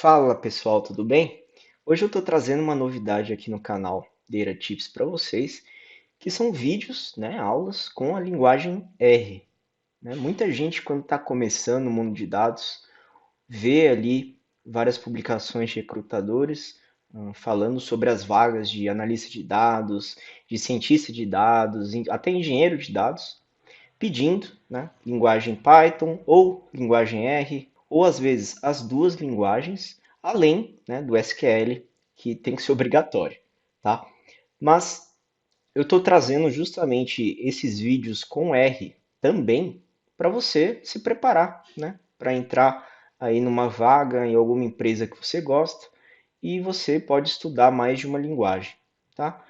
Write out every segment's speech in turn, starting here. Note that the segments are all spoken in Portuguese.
Fala pessoal, tudo bem? Hoje eu estou trazendo uma novidade aqui no canal Data Tips para vocês, que são vídeos, né, aulas com a linguagem R. Né? Muita gente, quando está começando no mundo de dados, vê ali várias publicações de recrutadores falando sobre as vagas de analista de dados, de cientista de dados, até engenheiro de dados, pedindo, né, linguagem Python ou linguagem R, ou às vezes as duas linguagens, além, né, do SQL, que tem que ser obrigatório, tá? Mas eu estou trazendo justamente esses vídeos com R também para você se preparar, né, para entrar aí numa vaga em alguma empresa que você gosta e você pode estudar mais de uma linguagem, tá?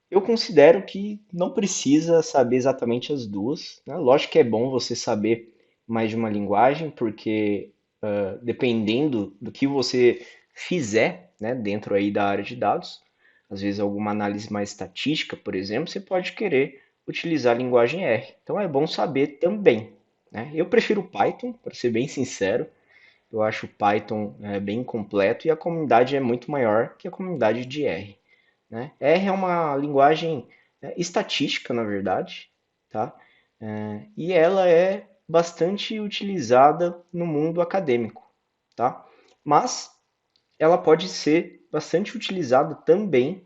Eu considero que não precisa saber exatamente as duas, né? Lógico que é bom você saber mais de uma linguagem, porque dependendo do que você fizer, né, dentro aí da área de dados, às vezes alguma análise mais estatística, por exemplo, você pode querer utilizar a linguagem R. Então é bom saber também, né? Eu prefiro Python, para ser bem sincero. Eu acho o Python bem completo e a comunidade é muito maior que a comunidade de R, né? R é uma linguagem estatística, na verdade, tá? E ela é bastante utilizada no mundo acadêmico, tá? Mas ela pode ser bastante utilizada também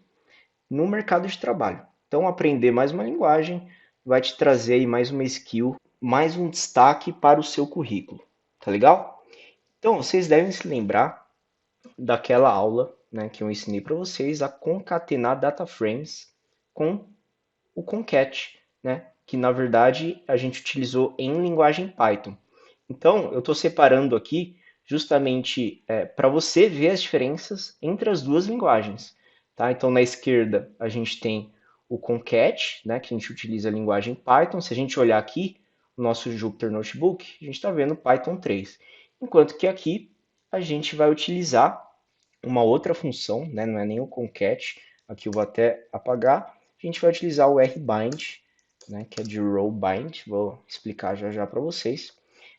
no mercado de trabalho. Então, aprender mais uma linguagem vai te trazer aí mais uma skill, mais um destaque para o seu currículo, tá legal? Então, vocês devem se lembrar daquela aula, né, que eu ensinei para vocês a concatenar data frames com o concat, né, que na verdade a gente utilizou em linguagem Python. Então, eu estou separando aqui justamente para você ver as diferenças entre as duas linguagens. Tá? Então, na esquerda, a gente tem o concat, né, que a gente utiliza a linguagem Python. Se a gente olhar aqui, o nosso Jupyter Notebook, a gente está vendo Python 3. Enquanto que aqui a gente vai utilizar uma outra função, né? Não é nem o concat, aqui eu vou até apagar. A gente vai utilizar o rbind, né? Que é de row bind, vou explicar já já para vocês,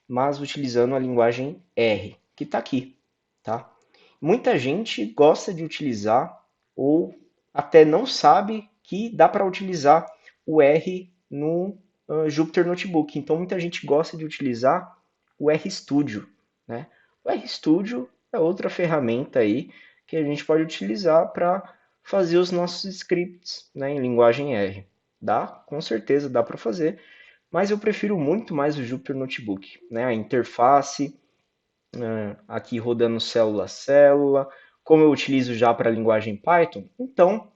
mas utilizando a linguagem R, que está aqui, tá? Muita gente gosta de utilizar ou até não sabe que dá para utilizar o R no Jupyter Notebook. Então muita gente gosta de utilizar o RStudio, né? O RStudio é outra ferramenta aí que a gente pode utilizar para fazer os nossos scripts, né, em linguagem R. Dá, com certeza dá para fazer, mas eu prefiro muito mais o Jupyter Notebook, né? A interface aqui rodando célula a célula, como eu utilizo já para a linguagem Python, então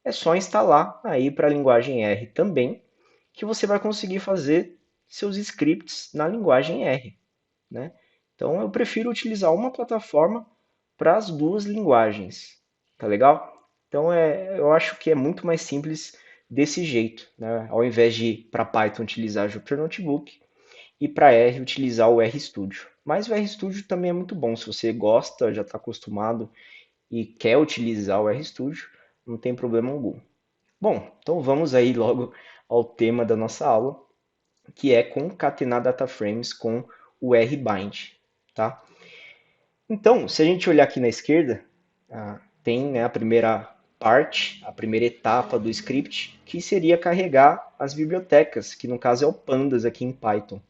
é só instalar aí para a linguagem R também, que você vai conseguir fazer seus scripts na linguagem R, né? Então eu prefiro utilizar uma plataforma para as duas linguagens, tá legal? Então eu acho que é muito mais simples desse jeito, né? Ao invés de para Python utilizar Jupyter Notebook e para R utilizar o RStudio. Mas o RStudio também é muito bom, se você gosta, já está acostumado e quer utilizar o RStudio, não tem problema algum. Bom, então vamos aí logo ao tema da nossa aula, que é concatenar data frames com o rbind, tá? Então, se a gente olhar aqui na esquerda, tem, né, a primeira parte, a primeira etapa do script, que seria carregar as bibliotecas, que no caso é o pandas aqui em Python,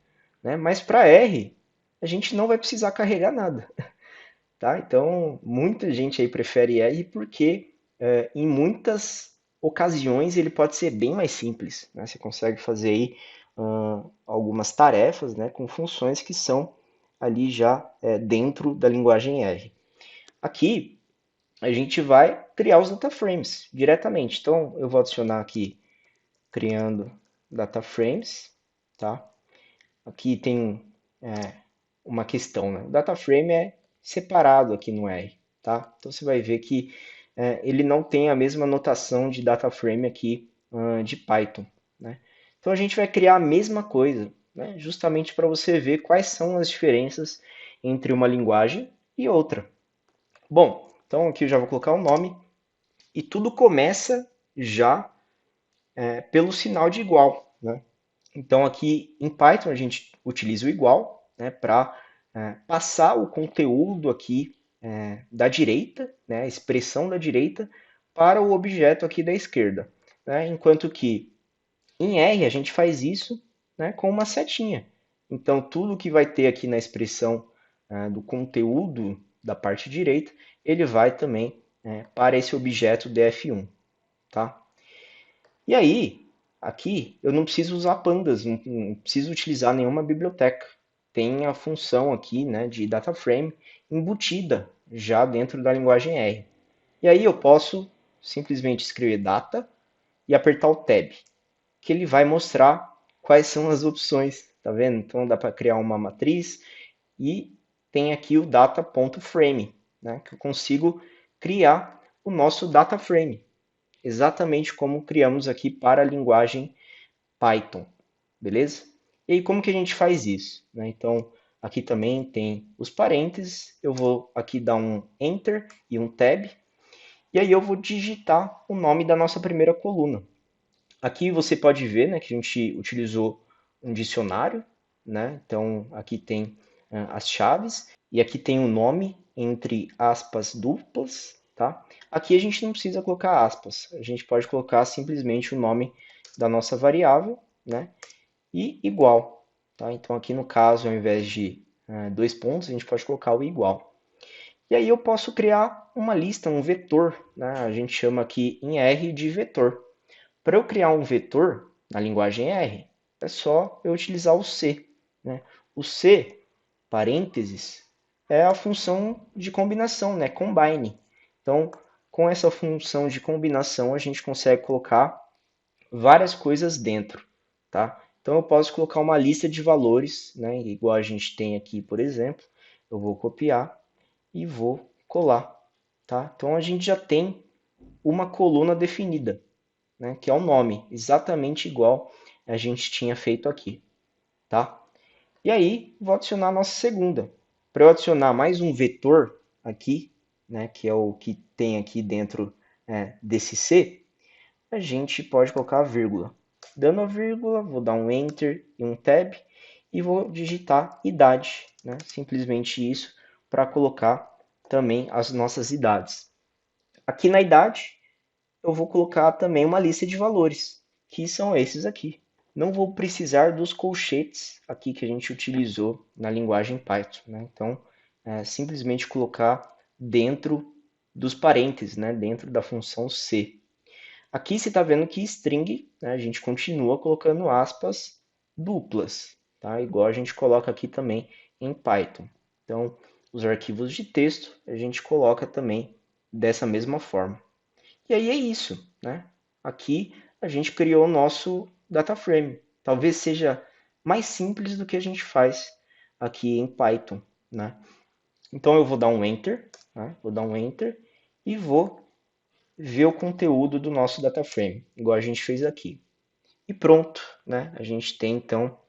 né? Mas para R, a gente não vai precisar carregar nada, tá? Então, muita gente aí prefere R porque em muitas ocasiões ele pode ser bem mais simples, né? Você consegue fazer aí algumas tarefas, né, com funções que são ali já dentro da linguagem R. Aqui a gente vai criar os data frames diretamente. Então eu vou adicionar aqui criando data frames, tá? Aqui tem uma questão, né? O data frame é separado aqui no R, tá? Então você vai ver que ele não tem a mesma notação de data frame aqui de Python, né? Então a gente vai criar a mesma coisa, né? Justamente para você ver quais são as diferenças entre uma linguagem e outra. Bom, então aqui eu já vou colocar o nome e tudo começa já pelo sinal de igual, né? Então aqui em Python a gente utiliza o igual, né, para passar o conteúdo aqui da direita, né, a expressão da direita, para o objeto aqui da esquerda. Né? Enquanto que em R a gente faz isso, né, com uma setinha. Então, tudo que vai ter aqui na expressão do conteúdo da parte direita, ele vai também para esse objeto df1. Tá? E aí, aqui, eu não preciso usar pandas, não preciso utilizar nenhuma biblioteca. Tem a função aqui, né, de data frame embutida já dentro da linguagem R. E aí eu posso simplesmente escrever data e apertar o tab, que ele vai mostrar quais são as opções, tá vendo? Então dá para criar uma matriz e tem aqui o data.frame, né, que eu consigo criar o nosso data frame, exatamente como criamos aqui para a linguagem Python, beleza? E aí como que a gente faz isso? Né? Então aqui também tem os parênteses, eu vou aqui dar um Enter e um Tab, e aí eu vou digitar o nome da nossa primeira coluna. Aqui você pode ver, né, que a gente utilizou um dicionário, né? Então aqui tem as chaves e aqui tem o nome entre aspas duplas, tá? Aqui a gente não precisa colocar aspas, a gente pode colocar simplesmente o nome da nossa variável, né? E igual, tá? Então aqui no caso, ao invés de dois pontos, a gente pode colocar o igual. E aí eu posso criar uma lista, um vetor, né? A gente chama aqui em R de vetor. Para eu criar um vetor na linguagem R, é só eu utilizar o C. Né? O C, parênteses, é a função de combinação, né? Combine. Então, com essa função de combinação, a gente consegue colocar várias coisas dentro. Tá? Então, eu posso colocar uma lista de valores, né? Igual a gente tem aqui, por exemplo. Eu vou copiar e vou colar. Tá? Então, a gente já tem uma coluna definida, né, que é o nome, exatamente igual a gente tinha feito aqui, tá? E aí, vou adicionar a nossa segunda. Para eu adicionar mais um vetor aqui, né, que é o que tem aqui dentro desse C, a gente pode colocar a vírgula. Dando a vírgula, vou dar um Enter e um Tab e vou digitar idade, né? Simplesmente isso para colocar também as nossas idades. Aqui na idade, eu vou colocar também uma lista de valores, que são esses aqui. Não vou precisar dos colchetes aqui que a gente utilizou na linguagem Python. Né? Então, simplesmente colocar dentro dos parênteses, né? Dentro da função C. Aqui você está vendo que string, né? A gente continua colocando aspas duplas, tá? Igual a gente coloca aqui também em Python. Então, os arquivos de texto a gente coloca também dessa mesma forma. E aí é isso, né? Aqui a gente criou o nosso data frame. Talvez seja mais simples do que a gente faz aqui em Python, né? Então eu vou dar um Enter, né? Vou dar um Enter e vou ver o conteúdo do nosso data frame, igual a gente fez aqui. E pronto, né? A gente tem então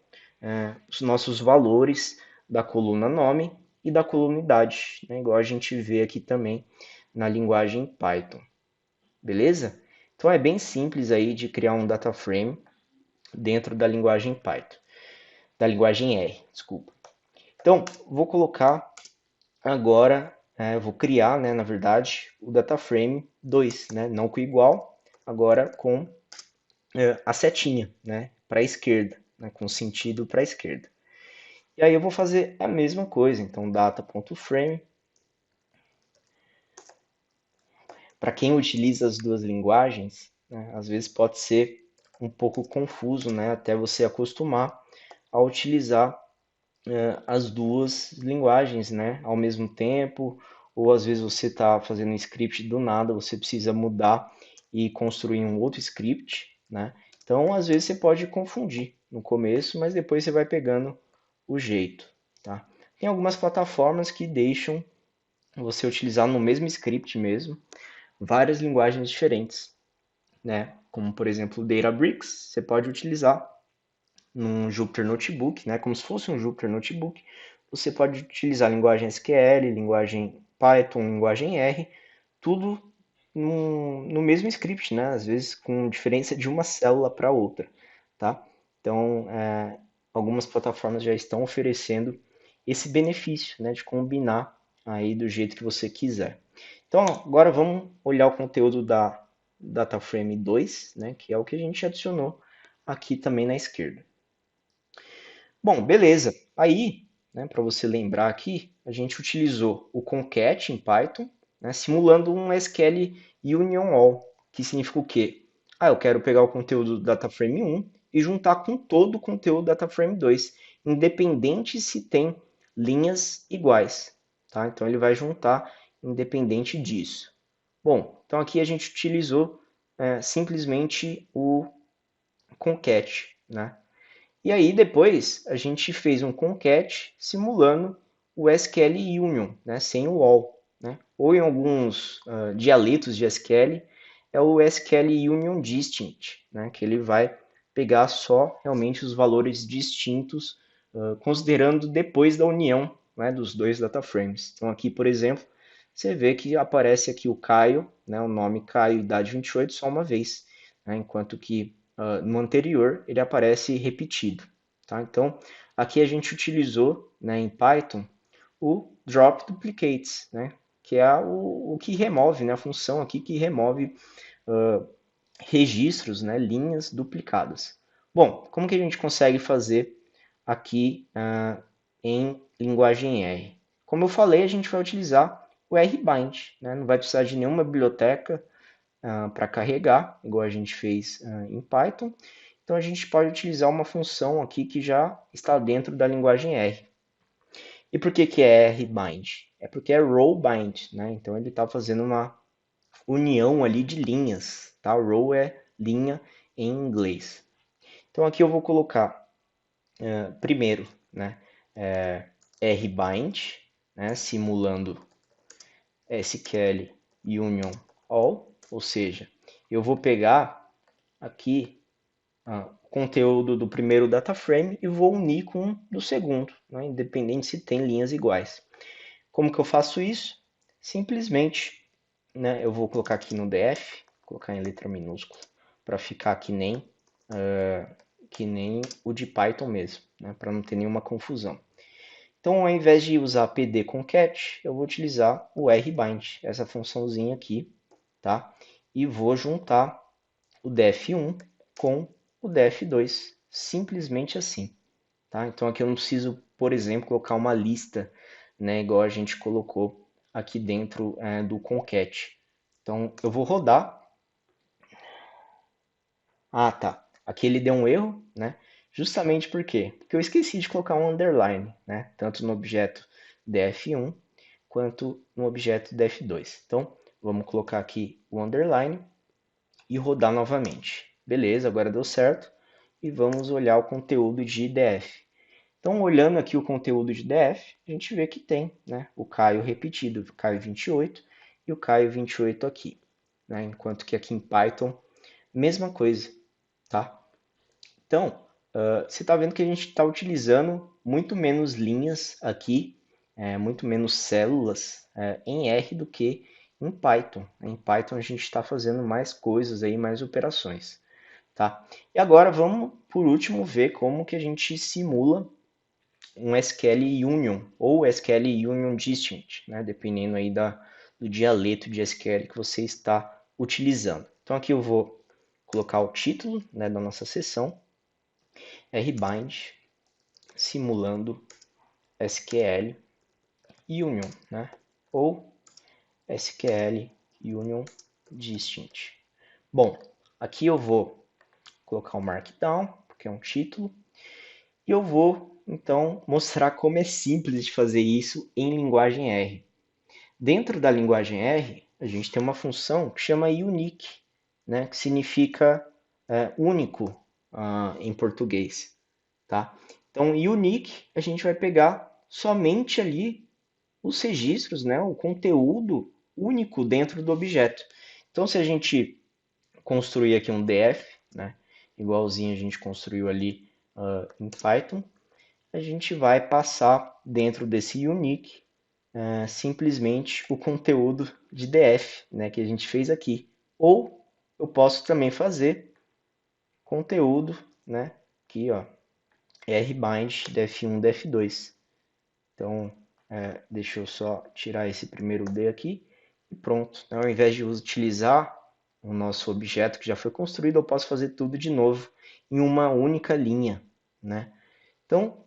os nossos valores da coluna nome e da coluna idade, né? Igual a gente vê aqui também na linguagem Python. Beleza? Então é bem simples aí de criar um data frame dentro da linguagem Python, da linguagem R, desculpa. Então, vou colocar agora, vou criar, né, na verdade, o data frame 2, né, não com igual, agora com a setinha, né, para a esquerda, né, com sentido para a esquerda. E aí eu vou fazer a mesma coisa, então data.frame. Para quem utiliza as duas linguagens, né, às vezes pode ser um pouco confuso, né, até você acostumar a utilizar as duas linguagens, né, ao mesmo tempo, ou às vezes você está fazendo um script do nada, você precisa mudar e construir um outro script, né? Então, às vezes você pode confundir no começo, mas depois você vai pegando o jeito, tá? Tem algumas plataformas que deixam você utilizar no mesmo script mesmo várias linguagens diferentes, né? Como por exemplo o Databricks, você pode utilizar num Jupyter Notebook, né? Como se fosse um Jupyter Notebook. Você pode utilizar linguagem SQL, linguagem Python, linguagem R, tudo no mesmo script, né? Às vezes com diferença de uma célula para outra, tá? Então, algumas plataformas já estão oferecendo esse benefício, né, de combinar aí do jeito que você quiser. Então, agora vamos olhar o conteúdo da DataFrame 2, né, que é o que a gente adicionou aqui também na esquerda. Bom, beleza. Aí, né, para você lembrar aqui, a gente utilizou o concat em Python, né, simulando um SQL Union All, que significa o quê? Ah, eu quero pegar o conteúdo do DataFrame 1 e juntar com todo o conteúdo do DataFrame 2, independente se tem linhas iguais. Tá? Então ele vai juntar independente disso. Bom, então aqui a gente utilizou simplesmente o concat, né? E aí depois a gente fez um concat simulando o SQL Union, né, sem o all. Né? Ou em alguns dialetos de SQL é o SQL Union Distinct, né, que ele vai pegar só realmente os valores distintos, considerando depois da união, né, dos dois data frames. Então aqui, por exemplo, você vê que aparece aqui o Caio, né, o nome Caio idade 28 só uma vez, né, enquanto que no anterior ele aparece repetido. Tá? Então, aqui a gente utilizou, né, em Python o drop duplicates, né, que é o que remove, né, a função aqui que remove registros, né, linhas duplicadas. Bom, como que a gente consegue fazer aqui em linguagem R? Como eu falei, a gente vai utilizar o RBind, né, não vai precisar de nenhuma biblioteca para carregar, igual a gente fez em Python. Então a gente pode utilizar uma função aqui que já está dentro da linguagem R. E por que, que é RBind? É porque é row bind, né? Então ele está fazendo uma união ali de linhas, tá? Row é linha em inglês. Então aqui eu vou colocar primeiro, né, RBind, né, simulando SQL Union All, ou seja, eu vou pegar aqui o conteúdo do primeiro data frame e vou unir com o do segundo, né, independente se tem linhas iguais. Como que eu faço isso? Simplesmente, né, eu vou colocar aqui no df, colocar em letra minúscula, para ficar que nem o de Python mesmo, né, para não ter nenhuma confusão. Então, ao invés de usar pd concat, eu vou utilizar o rbind, essa funçãozinha aqui, tá? E vou juntar o def1 com o def2, simplesmente assim, tá? Então aqui eu não preciso, por exemplo, colocar uma lista, né, igual a gente colocou aqui dentro do concat. Então eu vou rodar. Ah, tá. Aqui ele deu um erro, né? Justamente por quê? Porque eu esqueci de colocar um underline, né? Tanto no objeto df1 quanto no objeto df2. Então vamos colocar aqui o underline e rodar novamente. Beleza, agora deu certo. E vamos olhar o conteúdo de df. Então, olhando aqui o conteúdo de df, a gente vê que tem, né, o Caio repetido, o Caio 28 e o Caio 28 aqui. Né, enquanto que aqui em Python, mesma coisa. Tá? Então, você está vendo que a gente está utilizando muito menos linhas aqui, muito menos células em R do que em Python. Em Python a gente está fazendo mais coisas aí, mais operações. Tá? E agora vamos, por último, ver como que a gente simula um SQL Union ou SQL Union Distinct, né? Dependendo aí do dialeto de SQL que você está utilizando. Então aqui eu vou colocar o título, né, da nossa sessão, RBind, simulando SQL Union, né? Ou SQL Union Distinct. Bom, aqui eu vou colocar o Markdown, porque é um título, e eu vou então mostrar como é simples de fazer isso em linguagem R. Dentro da linguagem R, a gente tem uma função que chama unique, né? Que significa único em português. Tá? Então, unique, a gente vai pegar somente ali os registros, né, o conteúdo único dentro do objeto. Então, se a gente construir aqui um df, né, igualzinho a gente construiu ali em Python, a gente vai passar dentro desse unique simplesmente o conteúdo de df, né, que a gente fez aqui. Ou eu posso também fazer conteúdo, né, aqui, ó, rbind def1, def2. Então, Deixa eu só tirar esse primeiro D aqui e pronto. Então, ao invés de utilizar o nosso objeto que já foi construído, eu posso fazer tudo de novo em uma única linha, né? Então,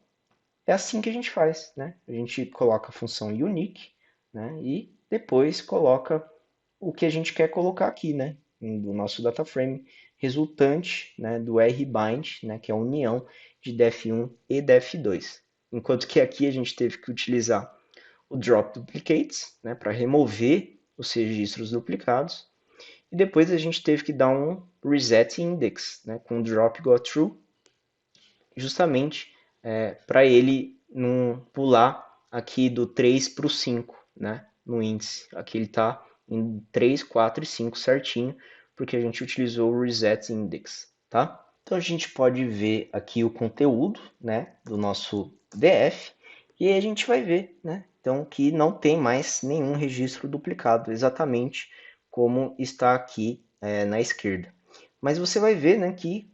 é assim que a gente faz, né? A gente coloca a função unique, né? E depois coloca o que a gente quer colocar aqui, né? Do nosso data frame resultante, né? Do rbind, né? Que é a união de def1 e def2. Enquanto que aqui a gente teve que utilizar o drop duplicates, né? Para remover os registros duplicados. E depois a gente teve que dar um reset index, né? Com drop go true, justamente para ele não pular aqui do 3 para o 5, né, no índice. Aqui ele está em 3, 4 e 5 certinho, porque a gente utilizou o reset index, tá? Então a gente pode ver aqui o conteúdo, né, do nosso DF, e aí a gente vai ver, né, então que não tem mais nenhum registro duplicado, exatamente como está aqui na esquerda. Mas você vai ver, né, que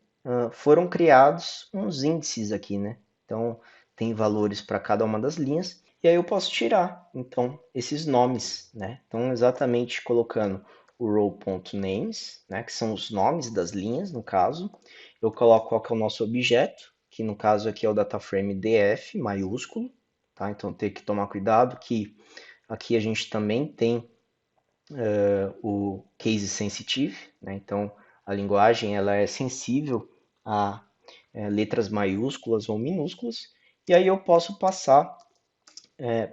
foram criados uns índices aqui, né? Então, tem valores para cada uma das linhas, e aí eu posso tirar, então, esses nomes, né? Então, exatamente colocando o row.names, né, que são os nomes das linhas, no caso, eu coloco qual que é o nosso objeto, que no caso aqui é o dataframe DF, maiúsculo, tá? Então, tem que tomar cuidado que aqui a gente também tem o case sensitive, né? Então, a linguagem ela é sensível a letras maiúsculas ou minúsculas, e aí eu posso passar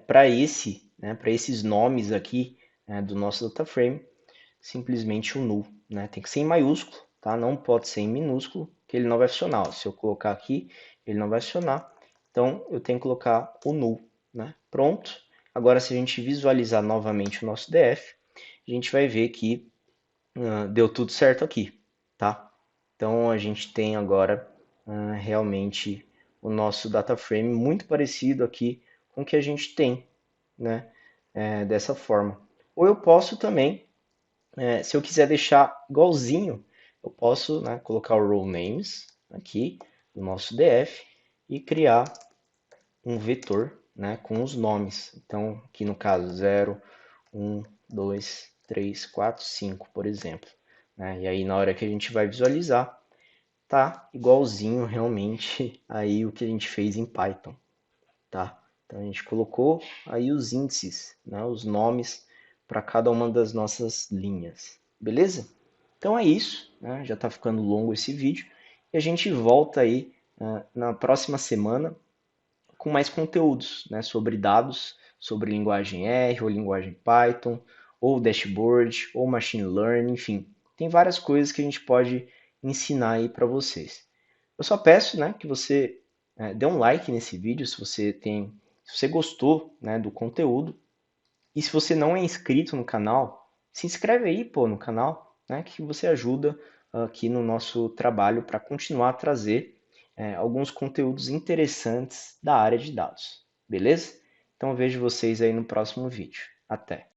para esses nomes aqui do nosso data frame, simplesmente o null, né? Tem que ser em maiúsculo, tá? Não pode ser em minúsculo, que ele não vai funcionar. Se eu colocar aqui, ele não vai funcionar. Então eu tenho que colocar o null, né? Pronto. Agora, se a gente visualizar novamente o nosso DF, a gente vai ver que deu tudo certo aqui, tá? Então a gente tem agora realmente o nosso data frame muito parecido aqui com o que a gente tem, né? Dessa forma. Ou eu posso também, se eu quiser deixar igualzinho, eu posso, né, colocar o row names aqui do nosso DF e criar um vetor, né, com os nomes. Então, aqui no caso 0, 1, 2, 3, 4, 5, por exemplo. Né? E aí na hora que a gente vai visualizar, tá igualzinho realmente aí o que a gente fez em Python, tá? Então a gente colocou aí os índices, né, os nomes para cada uma das nossas linhas, beleza? Então é isso, né? Já está ficando longo esse vídeo e a gente volta aí na próxima semana com mais conteúdos, né, sobre dados, sobre linguagem R ou linguagem Python, ou dashboard, ou machine learning, enfim, tem várias coisas que a gente pode ensinar aí para vocês. Eu só peço, né, que você dê um like nesse vídeo se você gostou, né, do conteúdo. E se você não é inscrito no canal, se inscreve aí, pô, no canal, né, que você ajuda aqui no nosso trabalho para continuar a trazer alguns conteúdos interessantes da área de dados. Beleza? Então eu vejo vocês aí no próximo vídeo. Até!